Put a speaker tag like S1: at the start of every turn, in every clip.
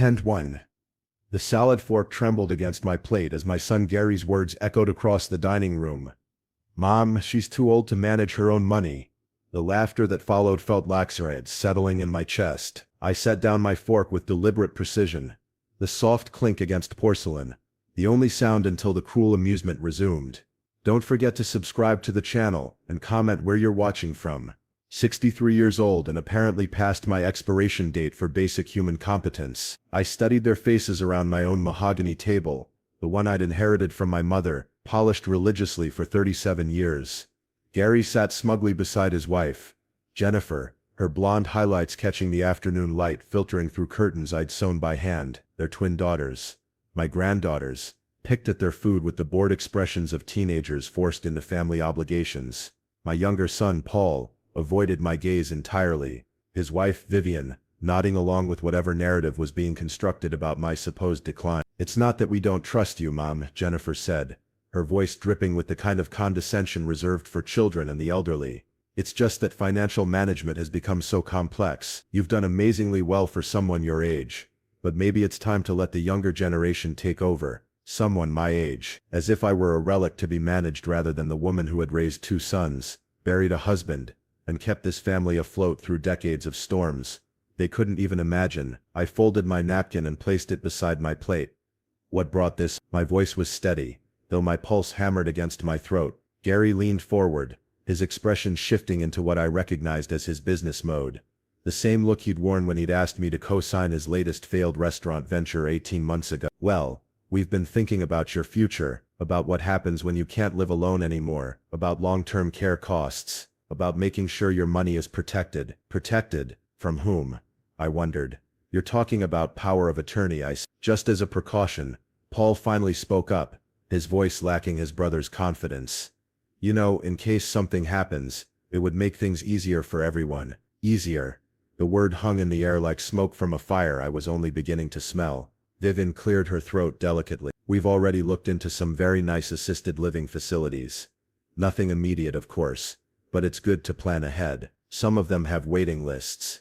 S1: 10-1. The salad fork trembled against my plate as my son Gary's words echoed across the dining room. Mom, she's too old to manage her own money. The laughter that followed felt laxatives settling in my chest. I set down my fork with deliberate precision. The soft clink against porcelain, the only sound until the cruel amusement resumed. Don't forget to subscribe to the channel and comment where you're watching from. 63 years old and apparently past my expiration date for basic human competence. I studied their faces around my own mahogany table, the one I'd inherited from my mother, polished religiously for 37 years. Gary sat smugly beside his wife, Jennifer, her blonde highlights catching the afternoon light filtering through curtains I'd sewn by hand, their twin daughters, my granddaughters, picked at their food with the bored expressions of teenagers forced into family obligations. My younger son, Paul, avoided my gaze entirely, his wife, Vivian, nodding along with whatever narrative was being constructed about my supposed decline. It's not that we don't trust you, Mom, Jennifer said, her voice dripping with the kind of condescension reserved for children and the elderly. It's just that financial management has become so complex. You've done amazingly well for someone your age, but maybe it's time to let the younger generation take over, someone my age. As if I were a relic to be managed rather than the woman who had raised 2 sons, buried a husband, and kept this family afloat through decades of storms they couldn't even imagine. I folded my napkin and placed it beside my plate. What brought this? My voice was steady, though my pulse hammered against my throat. Gary leaned forward, his expression shifting into what I recognized as his business mode. The same look he'd worn when he'd asked me to co-sign his latest failed restaurant venture 18 months ago. Well, we've been thinking about your future, about what happens when you can't live alone anymore, about long-term care costs, about making sure your money is protected. Protected? From whom? I wondered. You're talking about power of attorney, I said. Just as a precaution, Paul finally spoke up, his voice lacking his brother's confidence. You know, in case something happens, it would make things easier for everyone. Easier. The word hung in the air like smoke from a fire I was only beginning to smell. Vivian cleared her throat delicately. We've already looked into some very nice assisted living facilities. Nothing immediate, of course, but it's good to plan ahead. Some of them have waiting lists.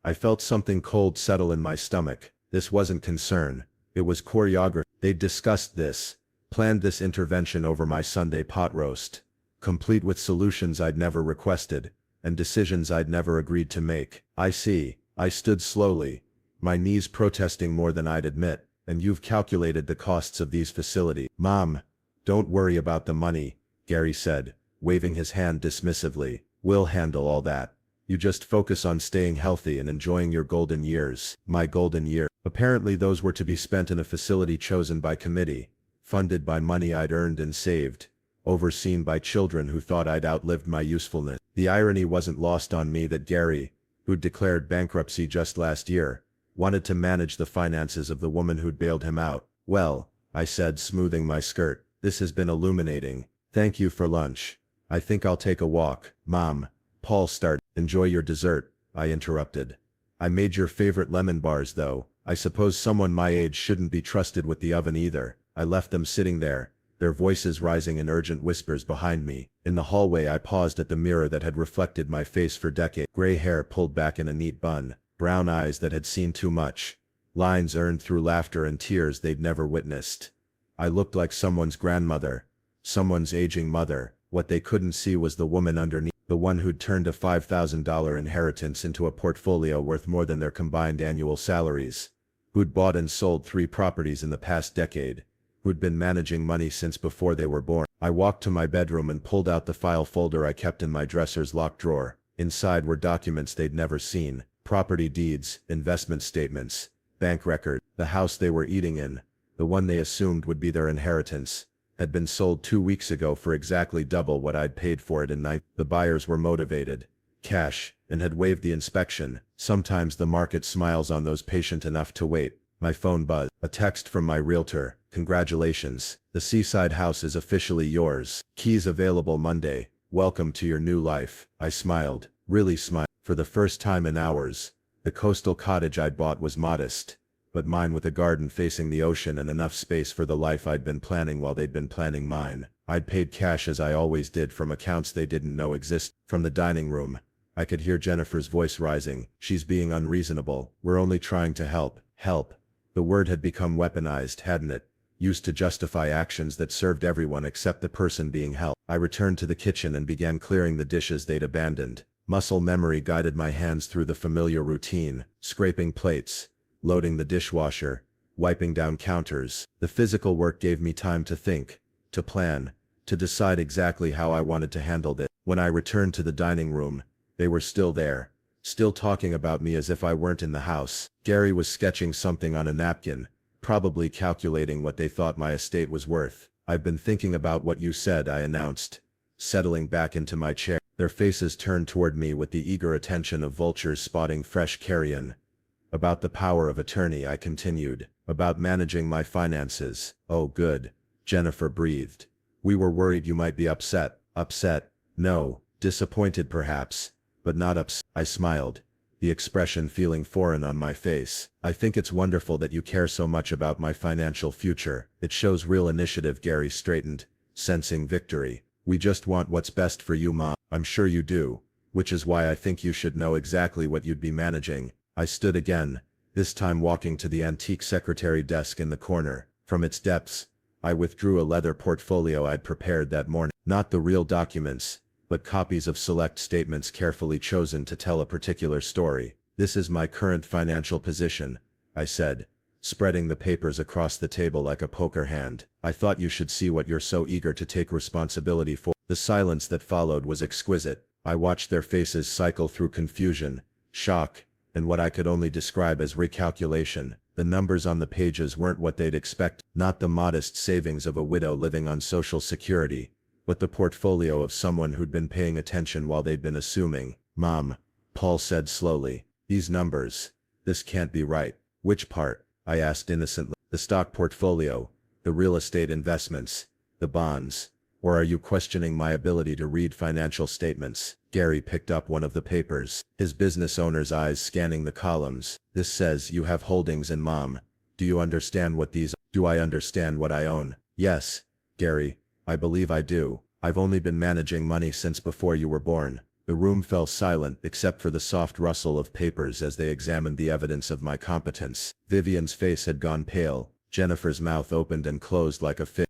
S1: I felt something cold settle in my stomach. This wasn't concern. It was choreography. They'd discussed this, planned this intervention over my Sunday pot roast, complete with solutions I'd never requested, and decisions I'd never agreed to make. I see. I stood slowly, my knees protesting more than I'd admit. And you've calculated the costs of these facilities. Mom, don't worry about the money, Gary said, waving his hand dismissively. We'll handle all that. You just focus on staying healthy and enjoying your golden years. My golden year. Apparently those were to be spent in a facility chosen by committee, funded by money I'd earned and saved, overseen by children who thought I'd outlived my usefulness. The irony wasn't lost on me that Gary, who'd declared bankruptcy just last year, wanted to manage the finances of the woman who'd bailed him out. Well, I said, smoothing my skirt, this has been illuminating. Thank you for lunch. I think I'll take a walk. Mom, Paul started. Enjoy your dessert, I interrupted. I made your favorite lemon bars though. I suppose someone my age shouldn't be trusted with the oven either. I left them sitting there, their voices rising in urgent whispers behind me. In the hallway I paused at the mirror that had reflected my face for decades. Gray hair pulled back in a neat bun, brown eyes that had seen too much, lines earned through laughter and tears they'd never witnessed. I looked like someone's grandmother, someone's aging mother. What they couldn't see was the woman underneath, the one who'd turned a $5,000 inheritance into a portfolio worth more than their combined annual salaries, who'd bought and sold 3 properties in the past decade, who'd been managing money since before they were born. I walked to my bedroom and pulled out the file folder I kept in my dresser's locked drawer. Inside were documents they'd never seen, property deeds, investment statements, bank records. The house they were eating in, the one they assumed would be their inheritance, had been sold 2 weeks ago for exactly double what I'd paid for it in 9. The buyers were motivated, cash, and had waived the inspection. Sometimes the market smiles on those patient enough to wait. My phone buzzed. A text from my realtor. Congratulations. The seaside house is officially yours. Keys available Monday. Welcome to your new life. I smiled, really smiled. For the first time in hours, the coastal cottage I'd bought was modest, but mine with a garden facing the ocean and enough space for the life I'd been planning while they'd been planning mine. I'd paid cash as I always did from accounts they didn't know existed. From the dining room, I could hear Jennifer's voice rising. She's being unreasonable. We're only trying to help. Help. The word had become weaponized, hadn't it? Used to justify actions that served everyone except the person being helped. I returned to the kitchen and began clearing the dishes they'd abandoned. Muscle memory guided my hands through the familiar routine, scraping plates, loading the dishwasher, wiping down counters. The physical work gave me time to think, to plan, to decide exactly how I wanted to handle this. When I returned to the dining room, they were still there, still talking about me as if I weren't in the house. Gary was sketching something on a napkin, probably calculating what they thought my estate was worth. "I've been thinking about what you said," I announced, settling back into my chair. Their faces turned toward me with the eager attention of vultures spotting fresh carrion. "About the power of attorney," I continued. "About managing my finances." "Oh, good," Jennifer breathed. "We were worried you might be upset." "Upset? No. Disappointed perhaps, but not upset." I smiled, the expression feeling foreign on my face. "I think it's wonderful that you care so much about my financial future. It shows real initiative." Gary straightened, sensing victory. "We just want what's best for you, Mom." "I'm sure you do, which is why I think you should know exactly what you'd be managing." I stood again, this time walking to the antique secretary desk in the corner. From its depths, I withdrew a leather portfolio I'd prepared that morning. Not the real documents, but copies of select statements carefully chosen to tell a particular story. "This is my current financial position," I said, spreading the papers across the table like a poker hand. "I thought you should see what you're so eager to take responsibility for." The silence that followed was exquisite. I watched their faces cycle through confusion, shock, and what I could only describe as recalculation. The numbers on the pages weren't what they'd expect, not the modest savings of a widow living on Social Security, but the portfolio of someone who'd been paying attention while they'd been assuming. "Mom," Paul said slowly, "these numbers, this can't be right." "Which part?" I asked innocently. "The stock portfolio, the real estate investments, the bonds. Or are you questioning my ability to read financial statements?" Gary picked up one of the papers, his business owner's eyes scanning the columns. "This says you have holdings in Mom. Do you understand what these are?" "Do I understand what I own?" "Yes, Gary, I believe I do. I've only been managing money since before you were born." The room fell silent except for the soft rustle of papers as they examined the evidence of my competence. Vivian's face had gone pale, Jennifer's mouth opened and closed like a fish.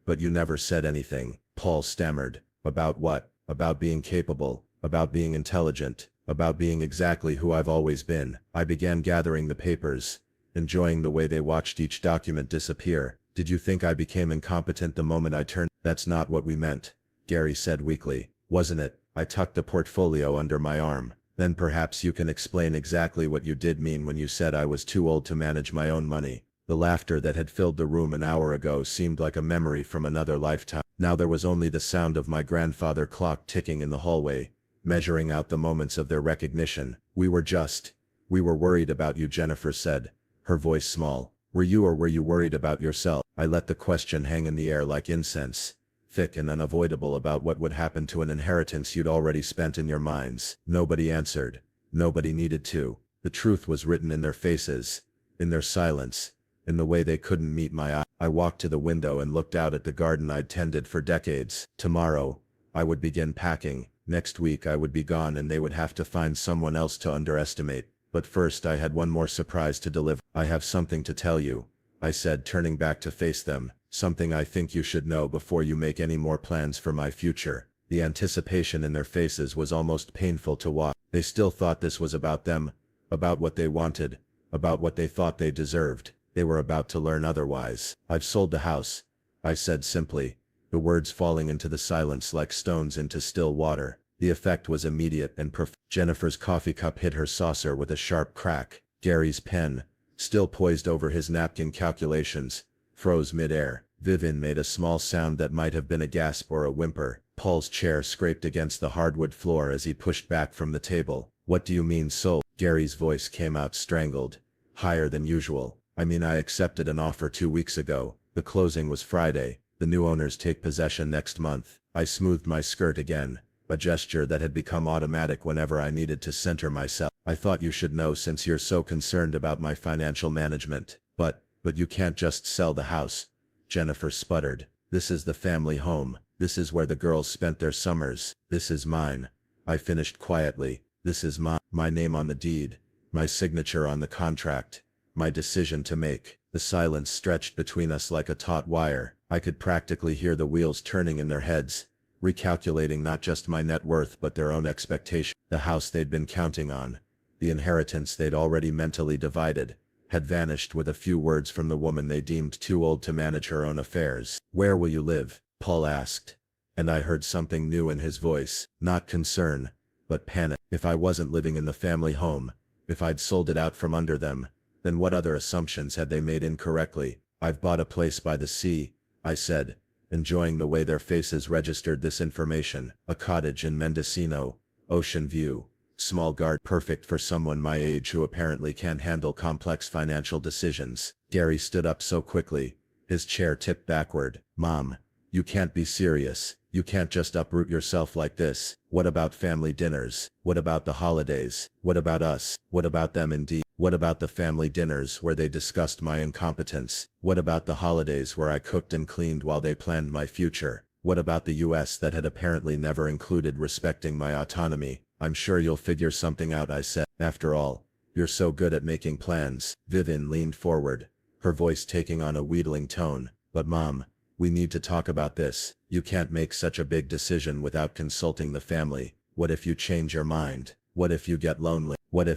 S1: But you never said anything," Paul stammered. "About what?" "About being capable, about being intelligent, about being exactly who I've always been." I began gathering the papers, enjoying the way they watched each document disappear. "Did you think I became incompetent the moment I turned?" "That's not what we meant," Gary said weakly. "Wasn't it?" I tucked the portfolio under my arm. "Then perhaps you can explain exactly what you did mean when you said I was too old to manage my own money." The laughter that had filled the room an hour ago seemed like a memory from another lifetime. Now there was only the sound of my grandfather clock ticking in the hallway, measuring out the moments of their recognition. We were worried about you," Jennifer said, her voice small. "Were you, or were you worried about yourself?" I let the question hang in the air like incense, thick and unavoidable, about what would happen to an inheritance you'd already spent in your minds. Nobody answered. Nobody needed to. The truth was written in their faces, in their silence, in the way they couldn't meet my eye. I walked to the window and looked out at the garden I'd tended for decades. Tomorrow, I would begin packing. Next week I would be gone and they would have to find someone else to underestimate. But first I had one more surprise to deliver. "I have something to tell you," I said, turning back to face them. "Something I think you should know before you make any more plans for my future." The anticipation in their faces was almost painful to watch. They still thought this was about them, about what they wanted, about what they thought they deserved. They were about to learn otherwise. "I've sold the house," I said simply, the words falling into the silence like stones into still water. The effect was immediate and profound. Jennifer's coffee cup hit her saucer with a sharp crack. Gary's pen, still poised over his napkin calculations, froze mid-air. Vivian made a small sound that might have been a gasp or a whimper. Paul's chair scraped against the hardwood floor as he pushed back from the table. "What do you mean sold?" Gary's voice came out strangled, higher than usual. "I mean, I accepted an offer 2 weeks ago. The closing was Friday. The new owners take possession next month." I smoothed my skirt again, a gesture that had become automatic whenever I needed to center myself. "I thought you should know since you're so concerned about my financial management." But you can't just sell the house," Jennifer sputtered. "This is the family home. This is where the girls spent their summers. This is mine," I finished quietly. "This is my name on the deed, my signature on the contract, my decision to make. The silence stretched between us like a taut wire. I could practically hear the wheels turning in their heads, recalculating not just my net worth but their own expectation. The house they'd been counting on, the inheritance they'd already mentally divided, had vanished with a few words from the woman they deemed too old to manage her own affairs. "Where will you live?" Paul asked. And I heard something new in his voice, not concern, but panic. If I wasn't living in the family home, if I'd sold it out from under them, then what other assumptions had they made incorrectly? "I've bought a place by the sea," I said, enjoying the way their faces registered this information. "A cottage in Mendocino, ocean view, small garden, perfect for someone my age who apparently can't handle complex financial decisions." Gary stood up so quickly, his chair tipped backward. "Mom, you can't be serious. You can't just uproot yourself like this. What about family dinners? What about the holidays? What about us? What about them indeed? What about the family dinners where they discussed my incompetence? What about the holidays where I cooked and cleaned while they planned my future? What about the US that had apparently never included respecting my autonomy?" "I'm sure you'll figure something out," I said. "After all, you're so good at making plans." Vivian leaned forward, her voice taking on a wheedling tone. "But Mom, we need to talk about this. You can't make such a big decision without consulting the family. What if you change your mind? What if you get lonely? What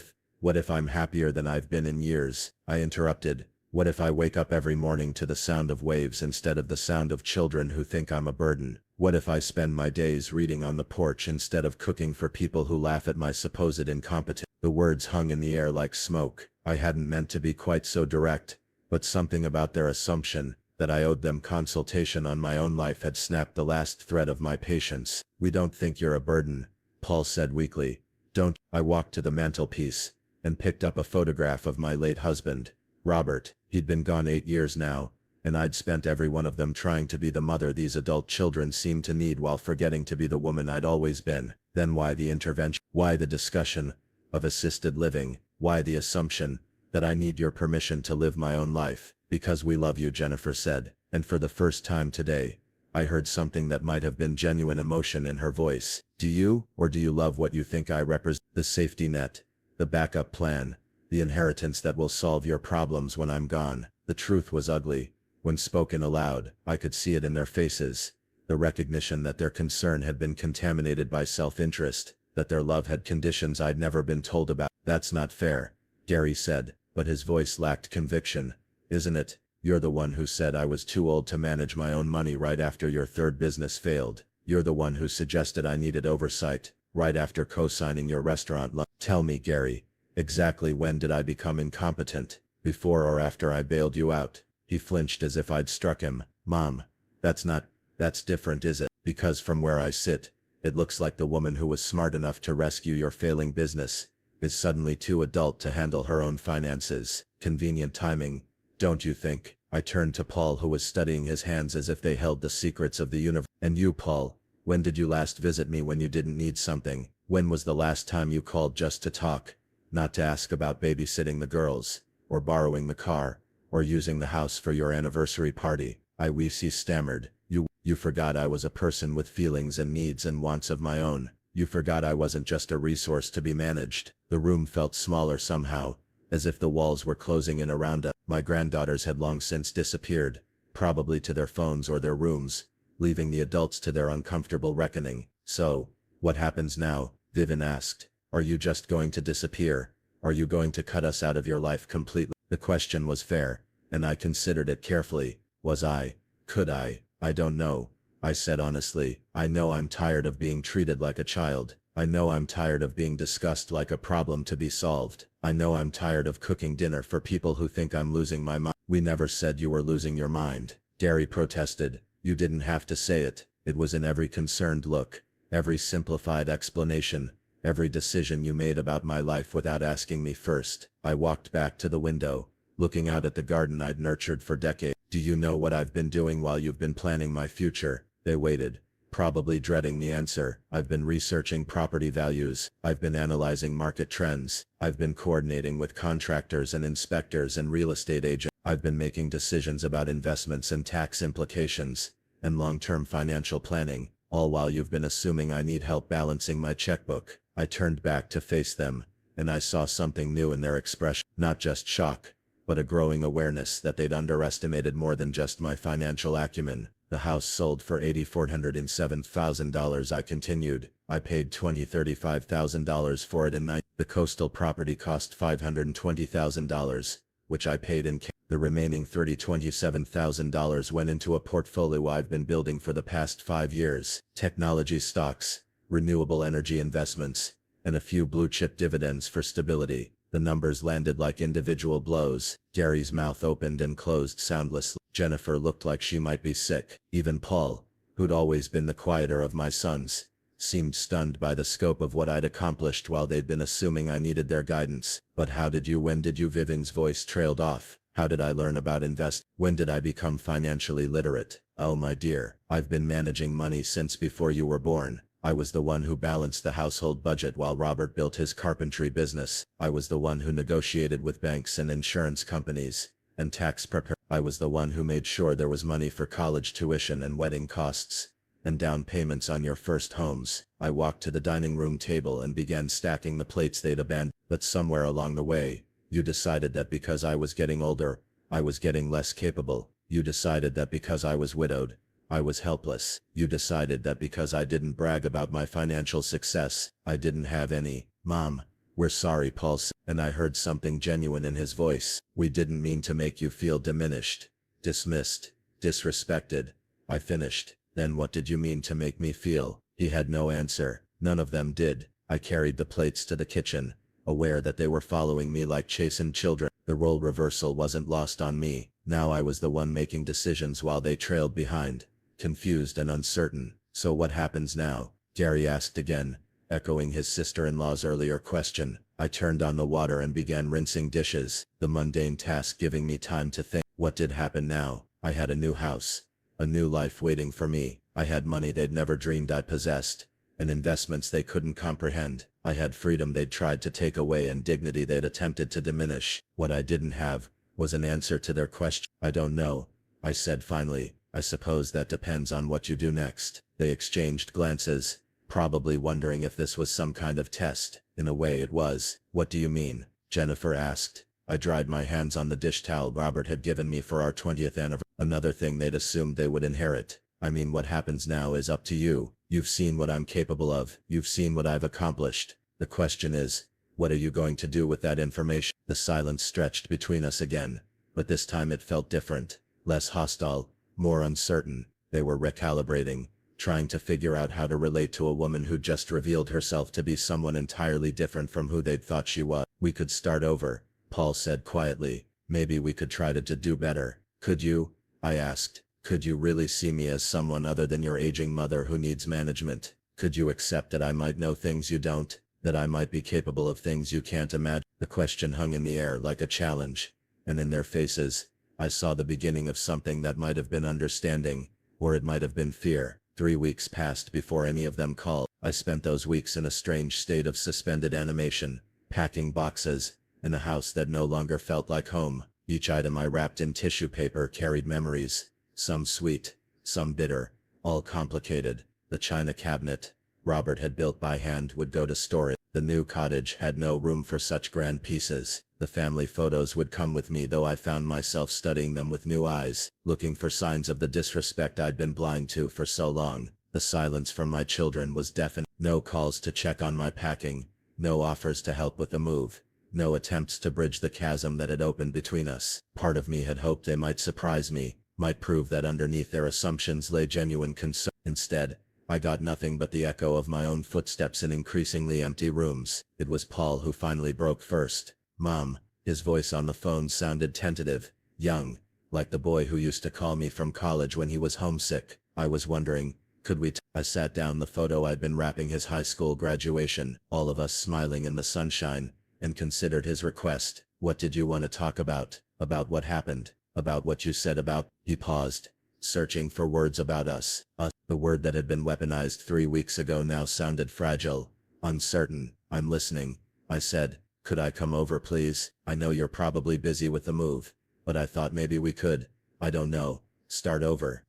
S1: if I'm happier than I've been in years?" I interrupted. "What if I wake up every morning to the sound of waves instead of the sound of children who think I'm a burden? What if I spend my days reading on the porch instead of cooking for people who laugh at my supposed incompetence?" The words hung in the air like smoke. I hadn't meant to be quite so direct, but something about their assumption that I owed them consultation on my own life had snapped the last thread of my patience. "We don't think you're a burden," Paul said weakly. "Don't." I walked to the mantelpiece and picked up a photograph of my late husband, Robert. He'd been gone 8 years now, and I'd spent every one of them trying to be the mother these adult children seemed to need while forgetting to be the woman I'd always been. Then why the intervention? Why the discussion of assisted living? Why the assumption that I need your permission to live my own life? "Because we love you," Jennifer said, and for the first time today, I heard something that might have been genuine emotion in her voice. "Do you, or do you love what you think I represent? The safety net, the backup plan, the inheritance that will solve your problems when I'm gone." The truth was ugly. When spoken aloud, I could see it in their faces, the recognition that their concern had been contaminated by self-interest, that their love had conditions I'd never been told about. "That's not fair," Gary said, but his voice lacked conviction. "Isn't it? You're the one who said I was too old to manage my own money right after your third business failed. You're the one who suggested I needed oversight, right after co-signing your restaurant loan. Tell me, Gary, exactly when did I become incompetent? Before or after I bailed you out?" He flinched as if I'd struck him. "Mom, that's different, is it? Because from where I sit, it looks like the woman who was smart enough to rescue your failing business is suddenly too adult to handle her own finances. Convenient timing, don't you think?" I turned to Paul, who was studying his hands as if they held the secrets of the universe. "And you, Paul, when did you last visit me when you didn't need something? When was the last time you called just to talk? Not to ask about babysitting the girls, or borrowing the car, or using the house for your anniversary party?" He stammered. You forgot I was a person with feelings and needs and wants of my own. You forgot I wasn't just a resource to be managed." The room felt smaller somehow, as if the walls were closing in around us. My granddaughters had long since disappeared, probably to their phones or their rooms, leaving the adults to their uncomfortable reckoning. "So, what happens now?" Vivian asked. "Are you just going to disappear? Are you going to cut us out of your life completely?" The question was fair, and I considered it carefully. Was I? Could I? "I don't know," I said honestly. "I know I'm tired of being treated like a child. I know I'm tired of being discussed like a problem to be solved. I know I'm tired of cooking dinner for people who think I'm losing my mind." "We never said you were losing your mind," Gary protested. "You didn't have to say it. It was in every concerned look, every simplified explanation, every decision you made about my life without asking me first." I walked back to the window, looking out at the garden I'd nurtured for decades. "Do you know what I've been doing while you've been planning my future?" They waited, probably dreading the answer. "I've been researching property values. I've been analyzing market trends. I've been coordinating with contractors and inspectors and real estate agents. I've been making decisions about investments and tax implications, and long-term financial planning, all while you've been assuming I need help balancing my checkbook." I turned back to face them, and I saw something new in their expression. Not just shock, but a growing awareness that they'd underestimated more than just my financial acumen. The house sold for $8,407,000, I continued. I paid $35,000 for it in the coastal property cost $520,000, which I paid in cash. The remaining $27,000 went into a portfolio I've been building for the past 5 years. Technology stocks, renewable energy investments, and a few blue-chip dividends for stability. The numbers landed like individual blows. Gary's mouth opened and closed soundlessly. Jennifer looked like she might be sick. Even Paul, who'd always been the quieter of my sons, seemed stunned by the scope of what I'd accomplished while they'd been assuming I needed their guidance. But when did you? Vivian's voice trailed off. How did I learn about invest? When did I become financially literate? Oh my dear, I've been managing money since before you were born. I was the one who balanced the household budget while Robert built his carpentry business. I was the one who negotiated with banks and insurance companies and tax preparer. I was the one who made sure there was money for college tuition and wedding costs and down payments on your first homes. I walked to the dining room table and began stacking the plates they'd abandoned. But somewhere along the way, you decided that because I was getting older, I was getting less capable. You decided that because I was widowed, I was helpless. You decided that because I didn't brag about my financial success, I didn't have any. Mom, we're sorry, Paul said, and I heard something genuine in his voice. We didn't mean to make you feel diminished, dismissed, disrespected. I finished. Then what did you mean to make me feel? He had no answer. None of them did. I carried the plates to the kitchen, aware that they were following me like chastened children. The role reversal wasn't lost on me. Now I was the one making decisions while they trailed behind, confused and uncertain. So what happens now? Gary asked again, echoing his sister-in-law's earlier question. I turned on the water and began rinsing dishes, the mundane task giving me time to think. What did happen now? I had a new house, a new life waiting for me. I had money they'd never dreamed I possessed, and investments they couldn't comprehend. I had freedom they'd tried to take away and dignity they'd attempted to diminish. What I didn't have was an answer to their question. I don't know, I said finally. I suppose that depends on what you do next. They exchanged glances, probably wondering if this was some kind of test. In a way it was. What do you mean? Jennifer asked. I dried my hands on the dish towel Robert had given me for our 20th anniversary. Another thing they'd assumed they would inherit. I mean, what happens now is up to you. You've seen what I'm capable of. You've seen what I've accomplished. The question is, what are you going to do with that information? The silence stretched between us again, but this time it felt different, less hostile, more uncertain. They were recalibrating, trying to figure out how to relate to a woman who just revealed herself to be someone entirely different from who they'd thought she was. We could start over, Paul said quietly. Maybe we could try to do better. Could you? I asked. Could you really see me as someone other than your aging mother who needs management? Could you accept that I might know things you don't? That I might be capable of things you can't imagine? The question hung in the air like a challenge, and in their faces, I saw the beginning of something that might have been understanding, or it might have been fear. 3 weeks passed before any of them called. I spent those weeks in a strange state of suspended animation, packing boxes, in a house that no longer felt like home. Each item I wrapped in tissue paper carried memories, some sweet, some bitter, all complicated. The china cabinet Robert had built by hand would go to storage. The new cottage had no room for such grand pieces. The family photos would come with me, though I found myself studying them with new eyes, looking for signs of the disrespect I'd been blind to for so long. The silence from my children was deafening. No calls to check on my packing, no offers to help with the move, no attempts to bridge the chasm that had opened between us. Part of me had hoped they might surprise me, might prove that underneath their assumptions lay genuine concern. Instead, I got nothing but the echo of my own footsteps in increasingly empty rooms. It was Paul who finally broke first. Mom, his voice on the phone sounded tentative, young, like the boy who used to call me from college when he was homesick. I was wondering, could we I sat down the photo I'd been wrapping his high school graduation, all of us smiling in the sunshine, and considered his request. What did you want to talk about? About what happened? About what you said about? He paused, searching for words about us. The word that had been weaponized 3 weeks ago now sounded fragile, uncertain. I'm listening, I said. Could I come over, please? I know you're probably busy with the move, but I thought maybe we could, I don't know, start over,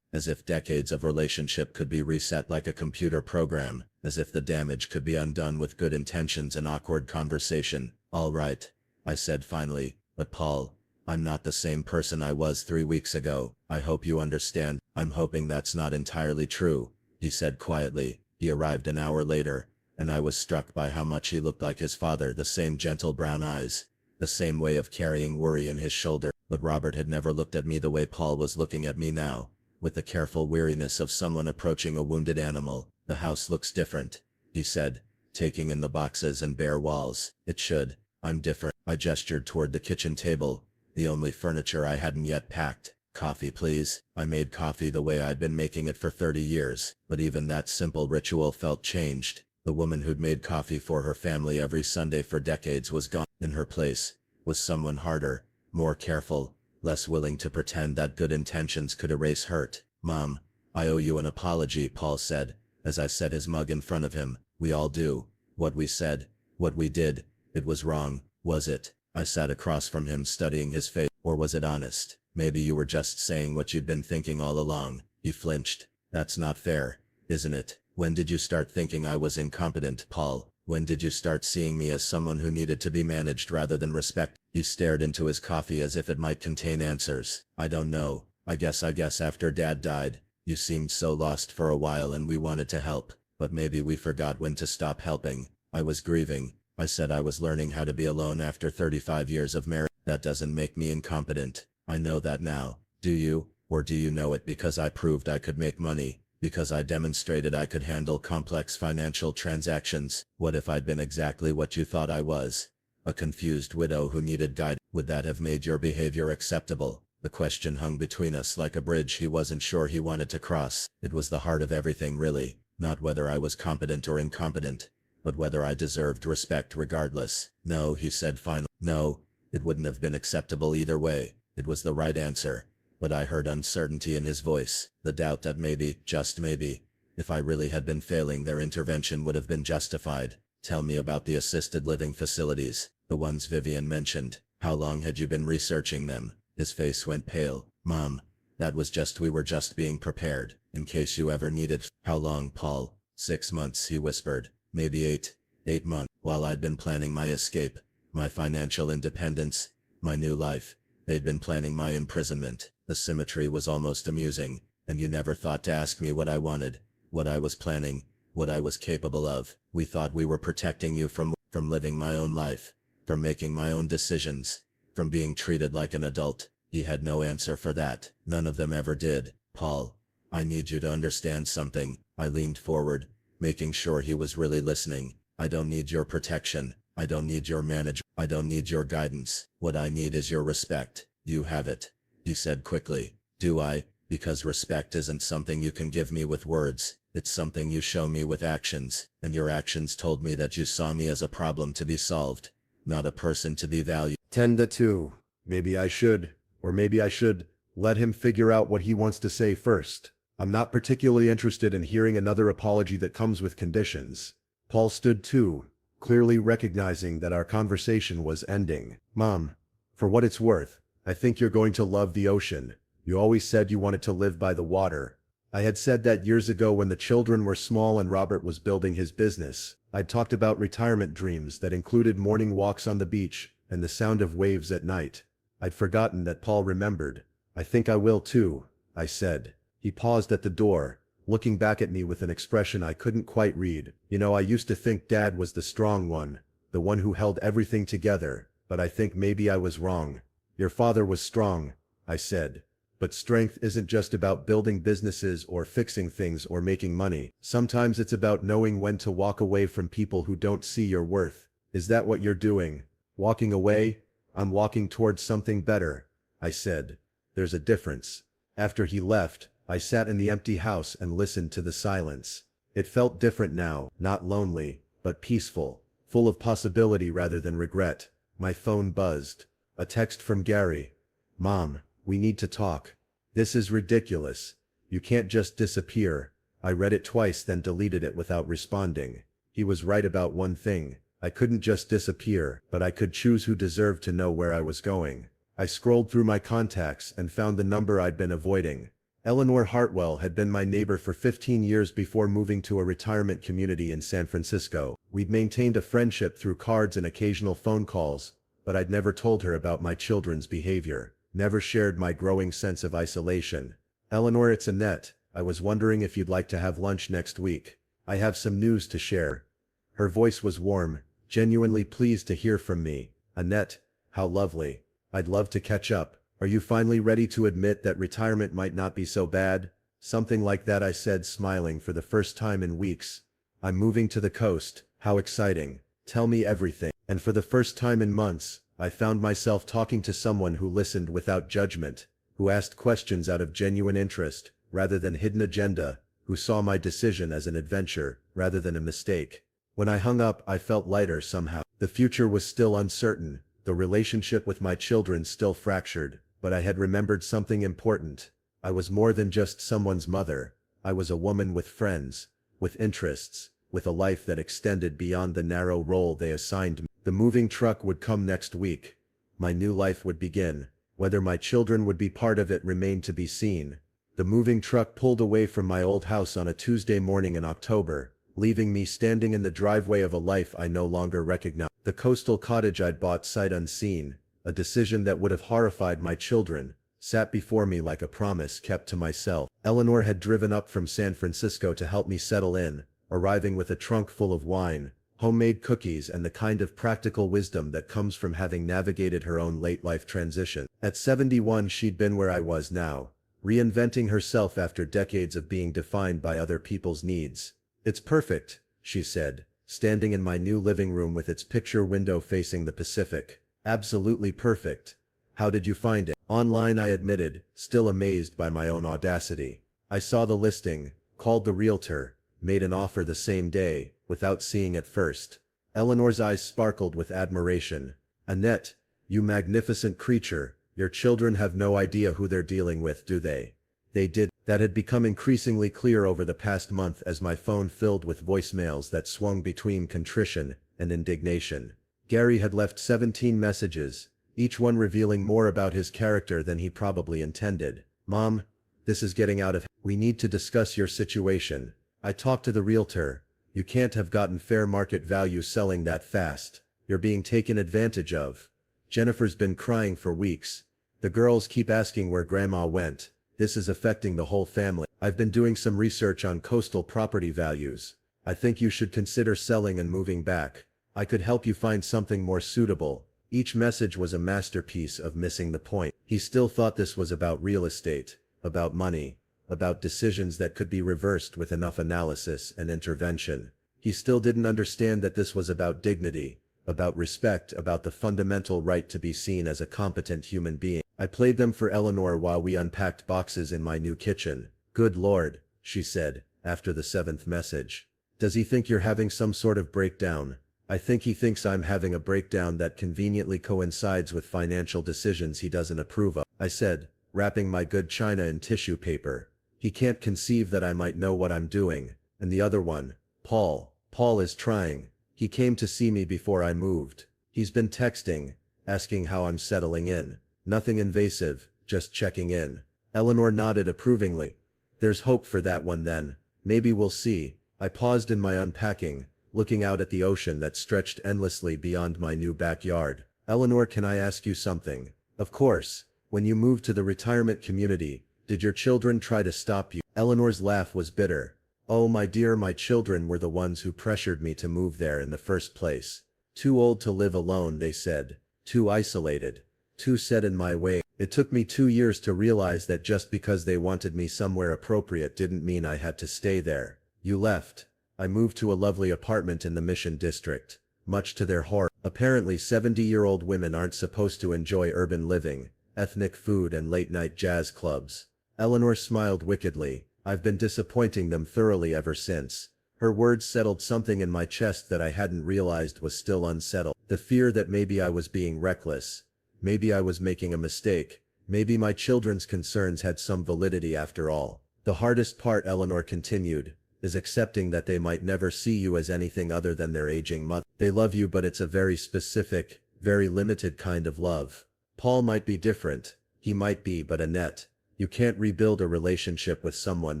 S1: as if decades of relationship could be reset like a computer program, as if the damage could be undone with good intentions and awkward conversation. All right, I said finally, but Paul,
S2: I'm not the same person I was 3 weeks ago. I hope you understand. I'm hoping that's not entirely true, he said quietly. He arrived an hour later, and I was struck by how much he looked like his father, the same gentle brown eyes, the same way of carrying worry in his shoulder. But Robert had never looked at me the way Paul was looking at me now, with the careful weariness of someone approaching a wounded animal. The house looks different, he said, taking in the boxes and bare walls. It should. I'm different. I gestured toward the kitchen table, the only furniture I hadn't yet packed. Coffee, please. I made coffee the way I'd been making it for 30 years, but even that simple ritual felt changed. The woman who'd made coffee for her family every Sunday for decades was gone. In her place was someone harder, more careful, less willing to pretend that good intentions could erase hurt. Mom, I owe you an apology, Paul said, as I set his mug in front of him. We all do. What we said, what we did, it was wrong, was it? I sat across from him studying his face. Or was it honest? Maybe you were just saying what you'd been thinking all along. He flinched. That's not fair, isn't it? When did you start thinking I was incompetent, Paul? When did you start seeing me as someone who needed to be managed rather than respected? He stared into his coffee as if it might contain answers. I don't know. I guess after Dad died, you seemed so lost for a while and we wanted to help. But maybe we forgot when to stop helping. I was grieving. I said I was learning how to be alone after 35 years of marriage. That doesn't make me incompetent. I know that now. Do you? Or do you know it because I proved I could make money? Because I demonstrated I could handle complex financial transactions? What if I'd been exactly what you thought I was? A confused widow who needed guidance? Would that have made your behavior acceptable? The question hung between us like a bridge he wasn't sure he wanted to cross. It was the heart of everything, really. Not whether I was competent or incompetent, but whether I deserved respect regardless. No, he said finally. No, it wouldn't have been acceptable either way. It was the right answer. But I heard uncertainty in his voice, the doubt that maybe, just maybe, if I really had been failing, their intervention would have been justified. Tell me about the assisted living facilities, the ones Vivian mentioned. How long had you been researching them? His face went pale. Mom, we were just being prepared, in case you ever needed. How long, Paul? 6 months, he whispered. Maybe 8. 8 months. While I'd been planning my escape, my financial independence, my new life, they'd been planning my imprisonment. The symmetry was almost amusing, and you never thought to ask me what I wanted, what I was planning, what I was capable of. We thought we were protecting you from living my own life, from making my own decisions, from being treated like an adult. He had no answer for that. None of them ever did. Paul, I need you to understand something. I leaned forward, making sure he was really listening. I don't need your protection. I don't need your management. I don't need your guidance. What I need is your respect. You have it, he said quickly. Do I? Because respect isn't something you can give me with words. It's something you show me with actions. And your actions told me that you saw me as a problem to be solved, not a person to be valued.
S1: 10-2. Maybe I should let him figure out what he wants to say first. I'm not particularly interested in hearing another apology that comes with conditions. Paul stood too, clearly recognizing that our conversation was ending. Mom, for what it's worth, I think you're going to love the ocean. You always said you wanted to live by the water. I had said that years ago when the children were small and Robert was building his business. I'd talked about retirement dreams that included morning walks on the beach and the sound of waves at night. I'd forgotten that Paul remembered. I think I will too, I said. He paused at the door, looking back at me with an expression I couldn't quite read. You know, I used to think Dad was the strong one, the one who held everything together, but I think maybe I was wrong. Your father was strong, I said. But strength isn't just about building businesses or fixing things or making money. Sometimes it's about knowing when to walk away from people who don't see your worth. Is that what you're doing? Walking away? I'm walking towards something better, I said. There's a difference. After he left, I sat in the empty house and listened to the silence. It felt different now, not lonely, but peaceful, full of possibility rather than regret. My phone buzzed. A text from Gary. Mom, we need to talk. This is ridiculous. You can't just disappear. I read it twice then deleted it without responding. He was right about one thing. I couldn't just disappear, but I could choose who deserved to know where I was going. I scrolled through my contacts and found the number I'd been avoiding. Eleanor Hartwell had been my neighbor for 15 years before moving to a retirement community in San Francisco. We'd maintained a friendship through cards and occasional phone calls, but I'd never told her about my children's behavior, never shared my growing sense of isolation. Eleanor, it's Annette. I was wondering if you'd like to have lunch next week. I have some news to share. Her voice was warm, genuinely pleased to hear from me. Annette, how lovely. I'd love to catch up. Are you finally ready to admit that retirement might not be so bad? Something like that, I said, smiling for the first time in weeks. I'm moving to the coast. How exciting. Tell me everything. And for the first time in months, I found myself talking to someone who listened without judgment, who asked questions out of genuine interest, rather than hidden agenda, who saw my decision as an adventure, rather than a mistake. When I hung up, I felt lighter somehow. The future was still uncertain, the relationship with my children still fractured, but I had remembered something important. I was more than just someone's mother. I was a woman with friends, with interests, with a life that extended beyond the narrow role they assigned me. The moving truck would come next week. My new life would begin. Whether my children would be part of it remained to be seen. The moving truck pulled away from my old house on a Tuesday morning in October, leaving me standing in the driveway of a life I no longer recognized. The coastal cottage I'd bought sight unseen, a decision that would have horrified my children, sat before me like a promise kept to myself. Eleanor had driven up from San Francisco to help me settle in, arriving with a trunk full of wine, homemade cookies, and the kind of practical wisdom that comes from having navigated her own late-life transition. At 71, she'd been where I was now, reinventing herself after decades of being defined by other people's needs. It's perfect, she said, standing in my new living room with its picture window facing the Pacific. Absolutely perfect. How did you find it? Online, I admitted, still amazed by my own audacity. I saw the listing, called the realtor, made an offer the same day, without seeing it first. Eleanor's eyes sparkled with admiration. Annette, you magnificent creature, your children have no idea who they're dealing with, do they? They did. That had become increasingly clear over the past month as my phone filled with voicemails that swung between contrition and indignation. Gary had left 17 messages, each one revealing more about his character than he probably intended. Mom, this is getting out of hand. We need to discuss your situation. I talked to the realtor. You can't have gotten fair market value selling that fast. You're being taken advantage of. Jennifer's been crying for weeks. The girls keep asking where Grandma went. This is affecting the whole family. I've been doing some research on coastal property values. I think you should consider selling and moving back. I could help you find something more suitable. Each message was a masterpiece of missing the point. He still thought this was about real estate, about money, about decisions that could be reversed with enough analysis and intervention. He still didn't understand that this was about dignity, about respect, about the fundamental right to be seen as a competent human being. I played them for Eleanor while we unpacked boxes in my new kitchen. Good Lord, she said, after the 7th message. Does he think you're having some sort of breakdown? I think he thinks I'm having a breakdown that conveniently coincides with financial decisions he doesn't approve of, I said, wrapping my good china in tissue paper. He can't conceive that I might know what I'm doing. And the other one, Paul. Paul is trying. He came to see me before I moved. He's been texting, asking how I'm settling in. Nothing invasive, just checking in. Eleanor nodded approvingly. There's hope for that one then. Maybe we'll see. I paused in my unpacking, looking out at the ocean that stretched endlessly beyond my new backyard. Eleanor, can I ask you something? Of course. When you moved to the retirement community, did your children try to stop you? Eleanor's laugh was bitter. Oh my dear, my children were the ones who pressured me to move there in the first place. Too old to live alone, they said. Too isolated. Too set in my way. It took me 2 years to realize that just because they wanted me somewhere appropriate didn't mean I had to stay there. You left. I moved to a lovely apartment in the Mission District. Much to their horror. Apparently 70-year-old women aren't supposed to enjoy urban living, ethnic food and late-night jazz clubs. Eleanor smiled wickedly. I've been disappointing them thoroughly ever since. Her words settled something in my chest that I hadn't realized was still unsettled. The fear that maybe I was being reckless. Maybe I was making a mistake. Maybe my children's concerns had some validity after all. The hardest part, Eleanor continued, is accepting that they might never see you as anything other than their aging mother. They love you, but it's a very specific, very limited kind of love. Paul might be different. He might be, but Annette, you can't rebuild a relationship with someone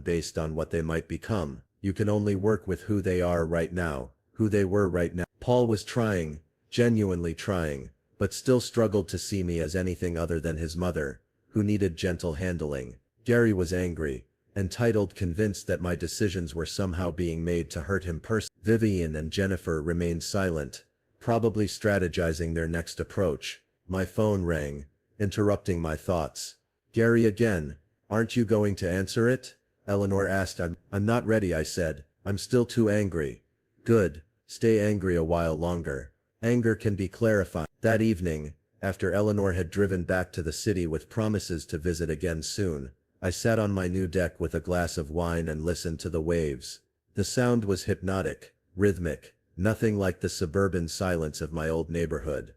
S1: based on what they might become. You can only work with who they are right now, who they were right now. Paul was trying, genuinely trying,
S2: but still struggled to see me as anything other than his mother, who needed gentle handling. Gary was angry, entitled, convinced that my decisions were somehow being made to hurt him personally. Vivian and Jennifer remained silent, probably strategizing their next approach. My phone rang, interrupting my thoughts. Gary again. Aren't you going to answer it? Eleanor asked. I'm not ready, I said. I'm still too angry. Good. Stay angry a while longer. Anger can be clarified. That evening, after Eleanor had driven back to the city with promises to visit again soon, I sat on my new deck with a glass of wine and listened to the waves. The sound was hypnotic, rhythmic, nothing like the suburban silence of my old neighborhood.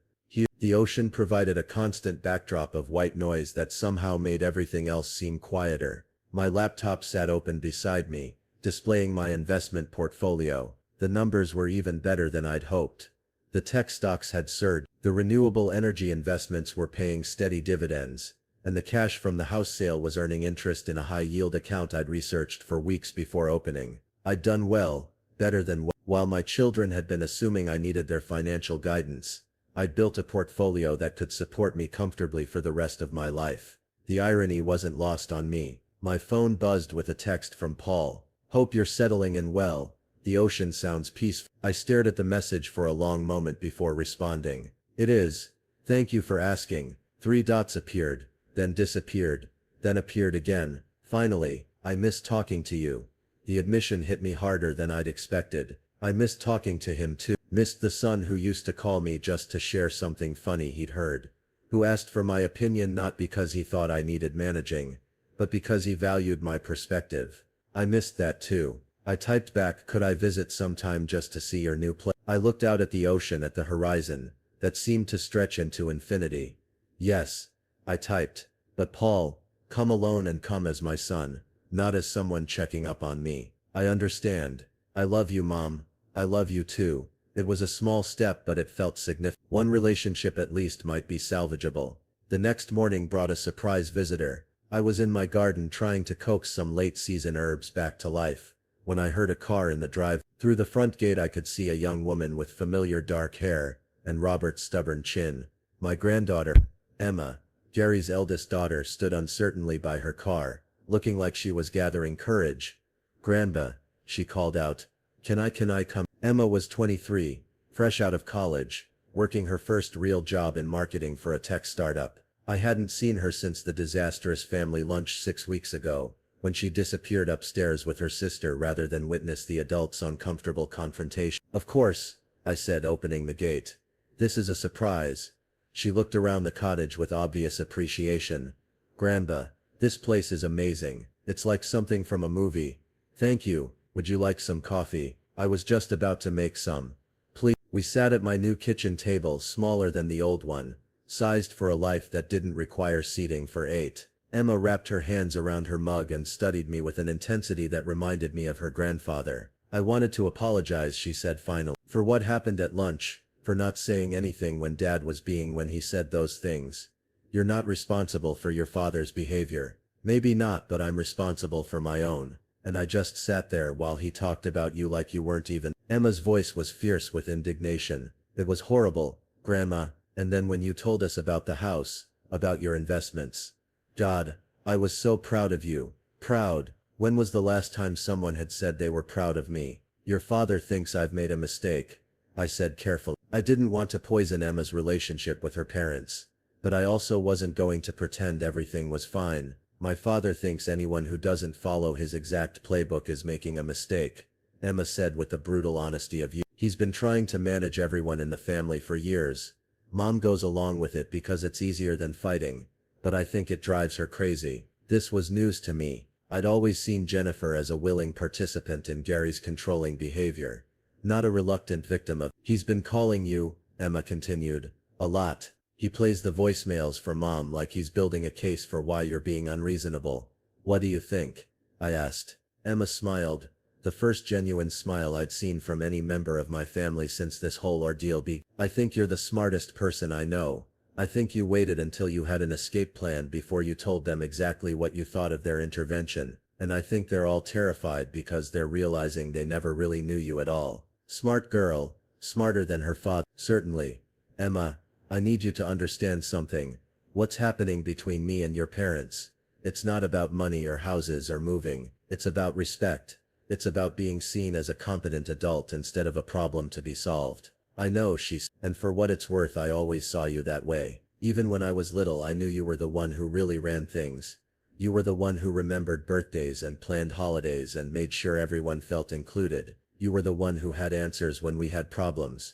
S2: The ocean provided a constant backdrop of white noise that somehow made everything else seem quieter. My laptop sat open beside me, displaying my investment portfolio. The numbers were even better than I'd hoped. The tech stocks had surged, the renewable energy investments were paying steady dividends, and the cash from the house sale was earning interest in a high-yield account I'd researched for weeks before opening. I'd done well, better than well. While my children had been assuming I needed their financial guidance, I'd built a portfolio that could support me comfortably for the rest of my life. The irony wasn't lost on me. My phone buzzed with a text from Paul. Hope you're settling in well. The ocean sounds peaceful. I stared at the message for a long moment before responding. It is. Thank you for asking. 3 dots appeared, then disappeared, then appeared again. Finally, I missed talking to you. The admission hit me harder than I'd expected. I missed talking to him too. Missed the son who used to call me just to share something funny he'd heard. Who asked for my opinion not because he thought I needed managing, but because he valued my perspective. I missed that too. I typed back, could I visit sometime just to see your new place? I looked out at the ocean at the horizon, that seemed to stretch into infinity. Yes, I typed. But Paul, come alone and come as my son, not as someone checking up on me. I understand. I love you, Mom. I love you too. It was a small step, but it felt significant. One relationship at least might be salvageable. The next morning brought a surprise visitor. I was in my garden trying to coax some late-season herbs back to life, when I heard a car in the drive. Through the front gate I could see a young woman with familiar dark hair, and Robert's stubborn chin. My granddaughter, Emma, Gary's eldest daughter, stood uncertainly by her car, looking like she was gathering courage. Grandpa, she called out. Can I come? Emma was 23, fresh out of college, working her first real job in marketing for a tech startup. I hadn't seen her since the disastrous family lunch 6 weeks ago, when she disappeared upstairs with her sister rather than witness the adults' uncomfortable confrontation. Of course, I said, opening the gate. This is a surprise. She looked around the cottage with obvious appreciation. Grandpa, this place is amazing. It's like something from a movie. Thank you. Would you like some coffee? I was just about to make some. Please. We sat at my new kitchen table, smaller than the old one, sized for a life that didn't require seating for 8. Emma wrapped her hands around her mug and studied me with an intensity that reminded me of her grandfather. I wanted to apologize, she said finally, for what happened at lunch, for not saying anything when Dad was being when he said those things. You're not responsible for your father's behavior. Maybe not, but I'm responsible for my own. And I just sat there while he talked about you like you weren't even. Emma's voice was fierce with indignation. It was horrible, Grandma, and then when you told us about the house, about your investments. God, I was so proud of you. Proud. When was the last time someone had said they were proud of me? Your father thinks I've made a mistake, I said carefully. I didn't want to poison Emma's relationship with her parents, but I also wasn't going to pretend everything was fine. My father thinks anyone who doesn't follow his exact playbook is making a mistake, Emma said with the brutal honesty of you. He's been trying to manage everyone in the family for years. Mom goes along with it because it's easier than fighting, but I think it drives her crazy. This was news to me. I'd always seen Jennifer as a willing participant in Gary's controlling behavior, not a reluctant victim of. He's been calling you, Emma continued, a lot. He plays the voicemails for Mom like he's building a case for why you're being unreasonable. What do you think? I asked. Emma smiled, the first genuine smile I'd seen from any member of my family since this whole ordeal began. I think you're the smartest person I know. I think you waited until you had an escape plan before you told them exactly what you thought of their intervention, and I think they're all terrified because they're realizing they never really knew you at all. Smart girl, smarter than her father. Certainly, Emma, I need you to understand something. What's happening between me and your parents? It's not about money or houses or moving. It's about respect. It's about being seen as a competent adult instead of a problem to be solved. I know, and for what it's worth, I always saw you that way. Even when I was little, I knew you were the one who really ran things. You were the one who remembered birthdays and planned holidays and made sure everyone felt included. You were the one who had answers when we had problems.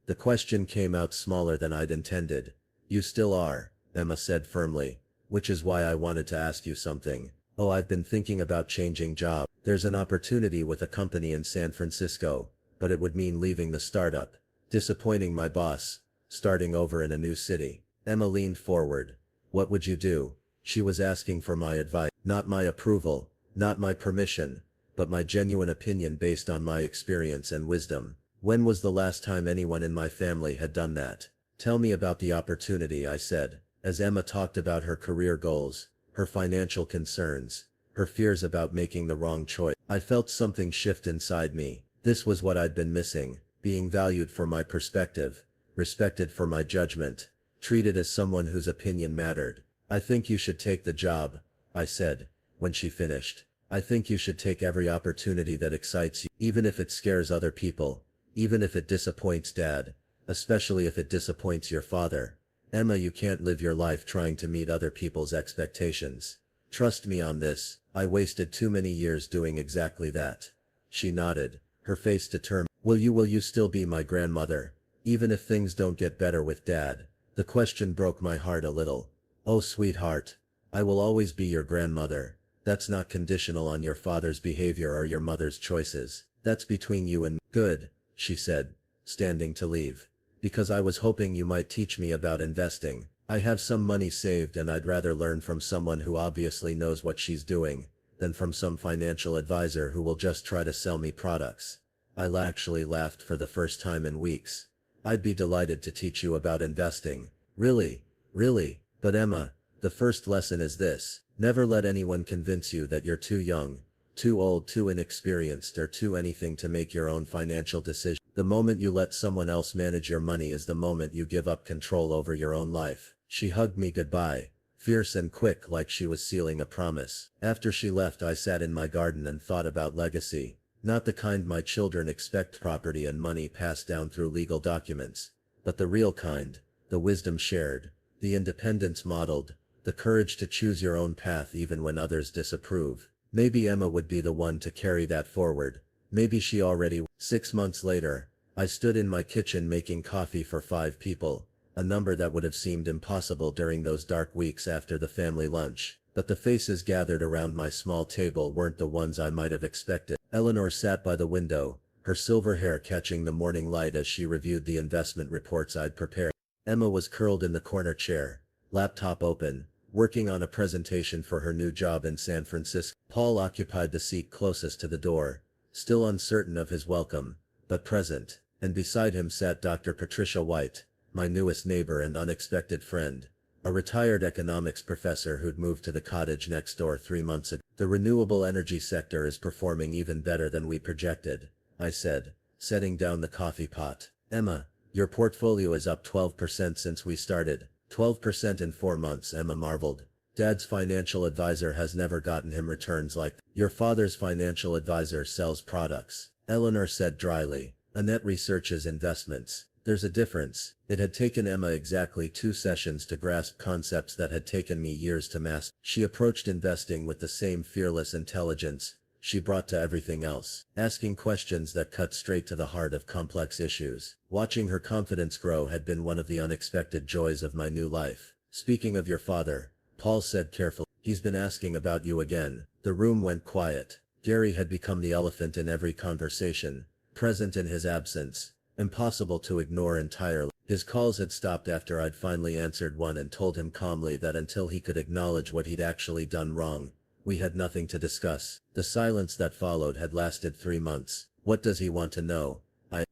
S2: The question came out smaller than I'd intended. You still are, Emma said firmly. Which is why I wanted to ask you something. Oh, I've been thinking about changing job. There's an opportunity with a company in San Francisco, but it would mean leaving the startup, disappointing my boss, starting over in a new city. Emma leaned forward. What would you do? She was asking for my advice, not my approval, not my permission, but my genuine opinion based on my experience and wisdom. When was the last time anyone in my family had done that? Tell me about the opportunity, I said, as Emma talked about her career goals, her financial concerns, her fears about making the wrong choice. I felt something shift inside me. This was what I'd been missing, being valued for my perspective, respected for my judgment, treated as someone whose opinion mattered. I think you should take the job, I said, when she finished. I think you should take every opportunity that excites you, even if it scares other people. Even if it disappoints Dad, especially if it disappoints your father. Emma, you can't live your life trying to meet other people's expectations. Trust me on this, I wasted too many years doing exactly that. She nodded, her face determined. Will you still be my grandmother, even if things don't get better with Dad? The question broke my heart a little. Oh sweetheart, I will always be your grandmother. That's not conditional on your father's behavior or your mother's choices. That's between you and me. Good, she said, standing to leave. Because I was hoping you might teach me about investing. I have some money saved and I'd rather learn from someone who obviously knows what she's doing, than from some financial advisor who will just try to sell me products. I actually laughed for the first time in weeks. I'd be delighted to teach you about investing. Really? Really? But Emma, the first lesson is this. Never let anyone convince you that you're too young, too old, too inexperienced, or too anything to make your own financial decision. The moment you let someone else manage your money is the moment you give up control over your own life. She hugged me goodbye, fierce and quick, like she was sealing a promise. After she left, I sat in my garden and thought about legacy. Not the kind my children expect, property and money passed down through legal documents, but the real kind, the wisdom shared, the independence modeled, the courage to choose your own path even when others disapprove. Maybe Emma would be the one to carry that forward. Maybe she already. 6 months later, I stood in my kitchen making coffee for 5 people, a number that would have seemed impossible during those dark weeks after the family lunch. But the faces gathered around my small table weren't the ones I might have expected. Eleanor sat by the window, her silver hair catching the morning light as she reviewed the investment reports I'd prepared. Emma was curled in the corner chair, laptop open, working on a presentation for her new job in San Francisco. Paul occupied the seat closest to the door, still uncertain of his welcome, but present, and beside him sat Dr. Patricia White, my newest neighbor and unexpected friend, a retired economics professor who'd moved to the cottage next door 3 months ago. The renewable energy sector is performing even better than we projected, I said, setting down the coffee pot. Emma, your portfolio is up 12% since we started. 12% in 4 months, Emma marveled. Dad's financial advisor has never gotten him returns like that. Your father's financial advisor sells products, Eleanor said dryly. Annette researches investments. There's a difference. It had taken Emma exactly 2 sessions to grasp concepts that had taken me years to master. She approached investing with the same fearless intelligence she brought to everything else, asking questions that cut straight to the heart of complex issues. Watching her confidence grow had been one of the unexpected joys of my new life. Speaking of your father, Paul said carefully, he's been asking about you again. The room went quiet. Gary had become the elephant in every conversation, present in his absence, impossible to ignore entirely. His calls had stopped after I'd finally answered one and told him calmly that until he could acknowledge what he'd actually done wrong, we had nothing to discuss. The silence that followed had lasted 3 months. What does he want to know?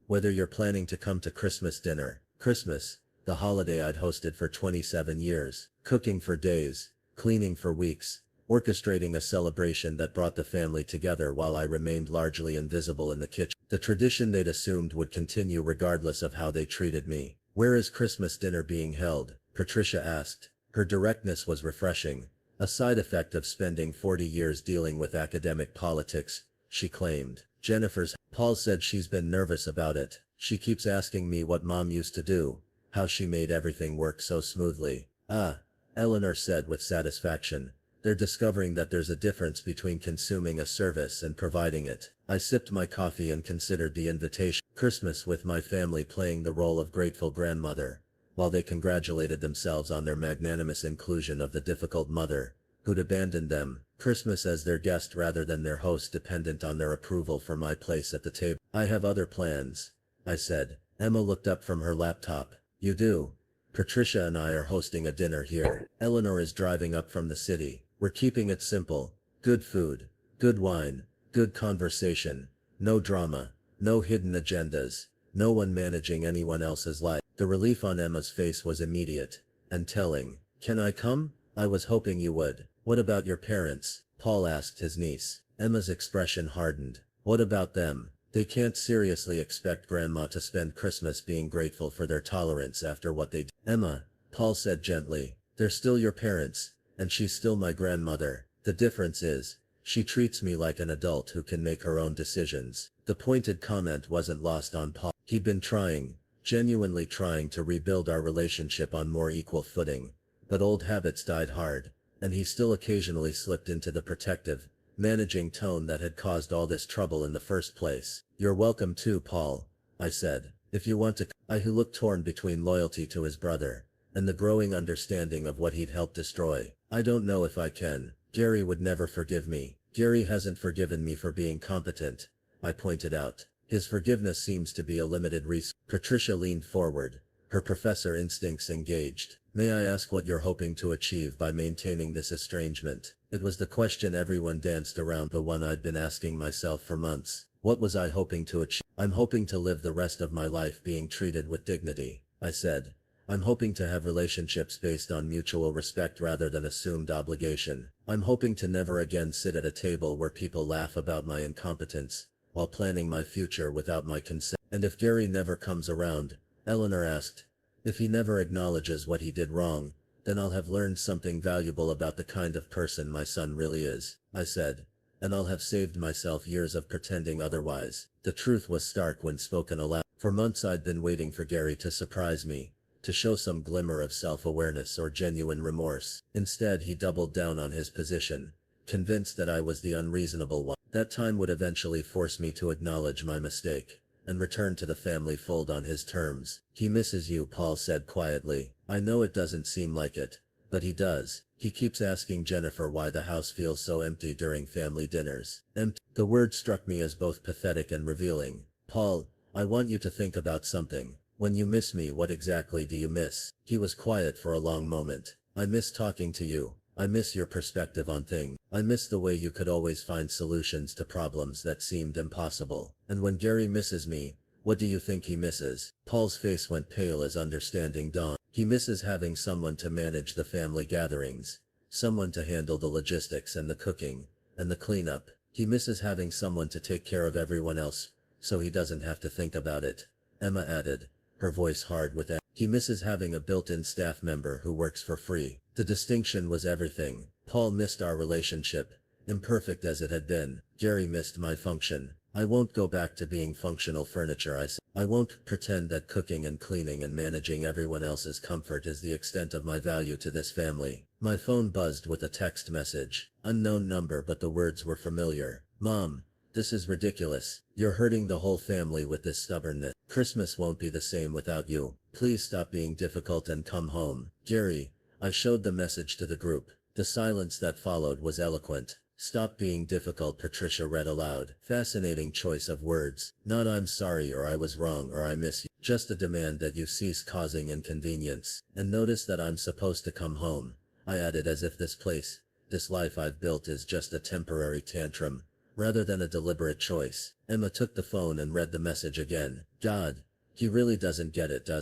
S2: Whether you're planning to come to Christmas dinner. Christmas, the holiday I'd hosted for 27 years, cooking for days, cleaning for weeks, orchestrating a celebration that brought the family together while I remained largely invisible in the kitchen. The tradition they'd assumed would continue regardless of how they treated me. Where is Christmas dinner being held? Patricia asked. Her directness was refreshing. A side effect of spending 40 years dealing with academic politics, she claimed. Jennifer's. Paul said she's been nervous about it. She keeps asking me what mom used to do, how she made everything work so smoothly. Ah, Eleanor said with satisfaction. They're discovering that there's a difference between consuming a service and providing it. I sipped my coffee and considered the invitation. Christmas with my family playing the role of grateful grandmother, while they congratulated themselves on their magnanimous inclusion of the difficult mother, who'd abandoned them. Christmas as their guest rather than their host, dependent on their approval for my place at the table. I have other plans, I said. Emma looked up from her laptop. You do? Patricia and I are hosting a dinner here. Eleanor is driving up from the city. We're keeping it simple. Good food, good wine, good conversation, no drama, no hidden agendas, no one managing anyone else's life. The relief on Emma's face was immediate and telling. Can I come? I was hoping you would. What about your parents? Paul asked his niece. Emma's expression hardened. What about them? They can't seriously expect Grandma to spend Christmas being grateful for their tolerance after what they did. Emma, Paul said gently, they're still your parents, and she's still my grandmother. The difference is, she treats me like an adult who can make her own decisions. The pointed comment wasn't lost on Paul. He'd been trying, genuinely trying to rebuild our relationship on more equal footing, but old habits died hard, and he still occasionally slipped into the protective, managing tone that had caused all this trouble in the first place. You're welcome too, Paul, I said, if you want to. I who looked torn between loyalty to his brother, and the growing understanding of what he'd helped destroy. I don't know if I can. Gary would never forgive me. Gary hasn't forgiven me for being competent, I pointed out. His forgiveness seems to be a limited resource. Patricia leaned forward, her professor instincts engaged. May I ask what you're hoping to achieve by maintaining this estrangement? It was the question everyone danced around, the one I'd been asking myself for months. What was I hoping to achieve? I'm hoping to live the rest of my life being treated with dignity, I said. I'm hoping to have relationships based on mutual respect rather than assumed obligation. I'm hoping to never again sit at a table where people laugh about my incompetence, while planning my future without my consent. And if Gary never comes around, Eleanor asked, if he never acknowledges what he did wrong, then I'll have learned something valuable about the kind of person my son really is, I said, and I'll have saved myself years of pretending otherwise. The truth was stark when spoken aloud. For months I'd been waiting for Gary to surprise me, to show some glimmer of self-awareness or genuine remorse. Instead, he doubled down on his position, convinced that I was the unreasonable one. That time would eventually force me to acknowledge my mistake and return to the family fold on his terms. He misses you, Paul said quietly. I know it doesn't seem like it, but he does. He keeps asking Jennifer why the house feels so empty during family dinners. Empty. The word struck me as both pathetic and revealing. Paul, I want you to think about something. When you miss me, what exactly do you miss? He was quiet for a long moment. I miss talking to you. I miss your perspective on things. I miss the way you could always find solutions to problems that seemed impossible. And when Gary misses me, what do you think he misses? Paul's face went pale as understanding dawned. He misses having someone to manage the family gatherings, someone to handle the logistics and the cooking, and the cleanup. He misses having someone to take care of everyone else, so he doesn't have to think about it, Emma added, her voice hard with anger. He misses having a built-in staff member who works for free. The distinction was everything. Paul missed our relationship, imperfect as it had been. Gary missed my function. I won't go back to being functional furniture, I said. I won't pretend that cooking and cleaning and managing everyone else's comfort is the extent of my value to this family. My phone buzzed with a text message. Unknown number, but the words were familiar. Mom, this is ridiculous. You're hurting the whole family with this stubbornness. Christmas won't be the same without you. Please stop being difficult and come home. Gary, I showed the message to the group. The silence that followed was eloquent. Stop being difficult, Patricia read aloud. Fascinating choice of words. Not I'm sorry or I was wrong or I miss you. Just a demand that you cease causing inconvenience. And notice that I'm supposed to come home, I added, as if this place, this life I've built is just a temporary tantrum, rather than a deliberate choice. Emma took the phone and read the message again. God, he really doesn't get it, does he?